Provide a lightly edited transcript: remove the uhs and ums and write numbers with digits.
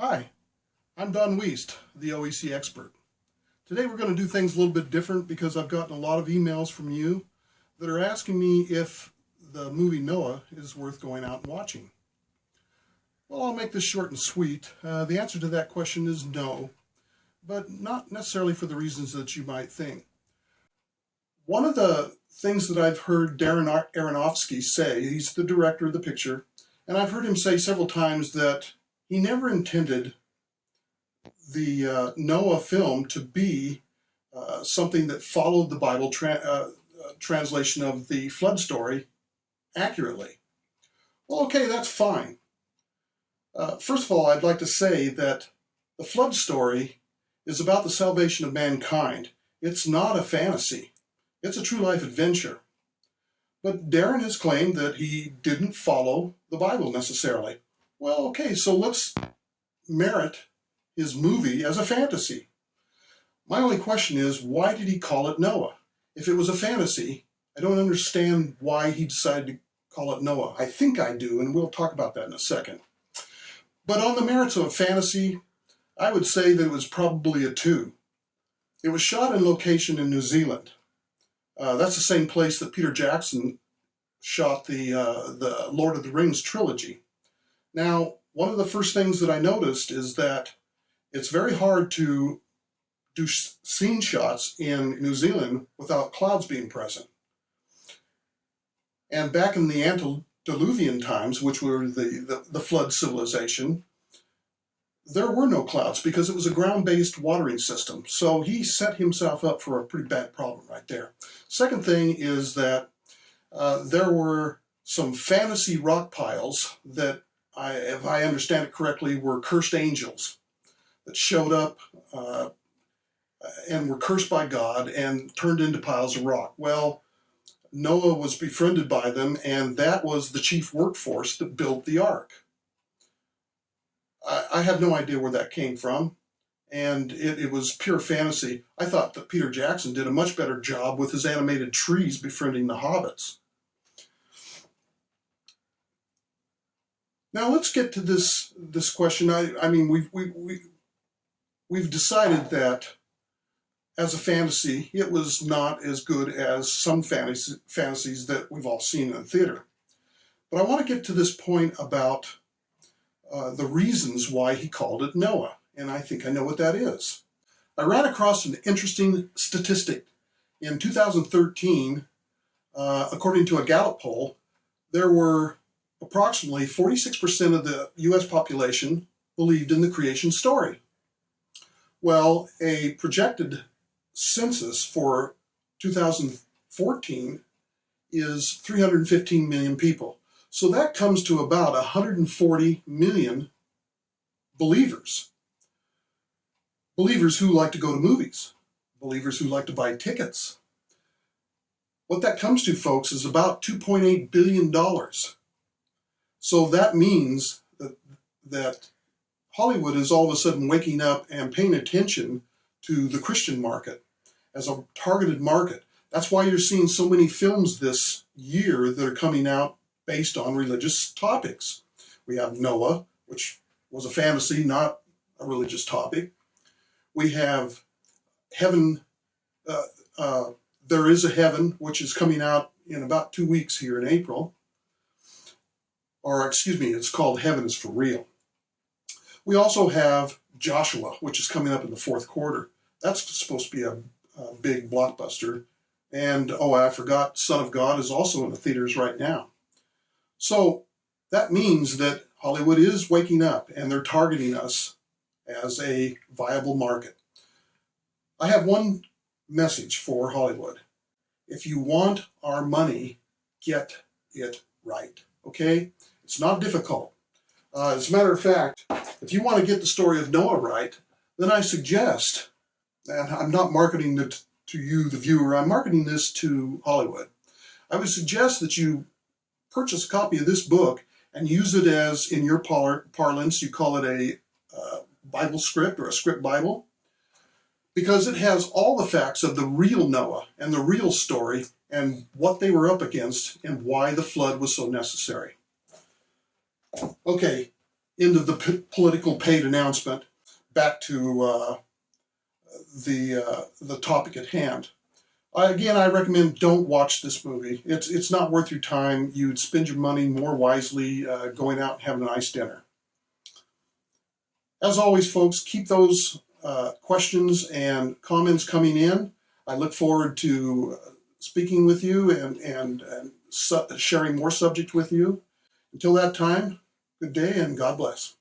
Hi, I'm Don Wiest, the OEC Expert. Today we're going to do things a little bit different because I've gotten a lot of emails from you that are asking me if the movie Noah is worth going out and watching. Well, I'll make this short and sweet. The answer to that question is no, but not necessarily for the reasons that you might think. One of the things that I've heard Darren Aronofsky say, he's the director of the picture, and I've heard him say several times that he never intended the Noah film to be something that followed the Bible translation of the flood story accurately. Well, okay, that's fine. First of all, I'd like to say that the flood story is about the salvation of mankind. It's not a fantasy. It's a true life adventure. But Darren has claimed that he didn't follow the Bible necessarily. Well, okay, so let's merit his movie as a fantasy. My only question is, why did he call it Noah? If it was a fantasy, I don't understand why he decided to call it Noah. I think I do, and we'll talk about that in a second. But on the merits of a fantasy, I would say that it was probably a 2. It was shot in location in New Zealand. That's the same place that Peter Jackson shot the Lord of the Rings trilogy. Now, one of the first things that I noticed is that it's very hard to do scene shots in New Zealand without clouds being present. And back in the antediluvian times, which were the flood civilization, there were no clouds because it was a ground-based watering system. So he set himself up for a pretty bad problem right there. Second thing is that there were some fantasy rock piles that, if I understand it correctly, were cursed angels that showed up and were cursed by God and turned into piles of rock. Well, Noah was befriended by them, and that was the chief workforce that built the ark. I have no idea where that came from, and it was pure fantasy. I thought that Peter Jackson did a much better job with his animated trees befriending the hobbits. Now let's get to this question. I mean, we've decided that as a fantasy, it was not as good as some fantasies that we've all seen in the theater. But I want to get to this point about the reasons why he called it Noah, and I think I know what that is. I ran across an interesting statistic. In 2013, according to a Gallup poll, there were approximately 46% of the U.S. population believed in the creation story. Well, a projected census for 2014 is 315 million people. So that comes to about 140 million believers. Believers who like to go to movies. Believers who like to buy tickets. What that comes to, folks, is about $2.8 billion. So that means that Hollywood is all of a sudden waking up and paying attention to the Christian market as a targeted market. That's why you're seeing so many films this year that are coming out based on religious topics. We have Noah, which was a fantasy, not a religious topic. We have Heaven, There Is a Heaven, which is coming out in about 2 weeks here in April. Or excuse me, it's called Heaven is for Real. We also have Joshua, which is coming up in the 4th quarter. That's supposed to be a big blockbuster. And, oh, I forgot, Son of God is also in the theaters right now. So that means that Hollywood is waking up and they're targeting us as a viable market. I have one message for Hollywood. If you want our money, get it right, okay? It's not difficult. As a matter of fact, if you want to get the story of Noah right, then I suggest, and I'm not marketing it to you, the viewer, I'm marketing this to Hollywood. I would suggest that you purchase a copy of this book and use it as, in your parlance, you call it a Bible script or a script Bible, because it has all the facts of the real Noah and the real story and what they were up against and why the flood was so necessary. Okay, End of the political paid announcement. Back to the topic at hand. Again, I recommend don't watch this movie. It's not worth your time. You'd spend your money more wisely going out and having a nice dinner. As always, folks, keep those questions and comments coming in. I look forward to speaking with you and sharing more subject with you. Until that time, good day and God bless.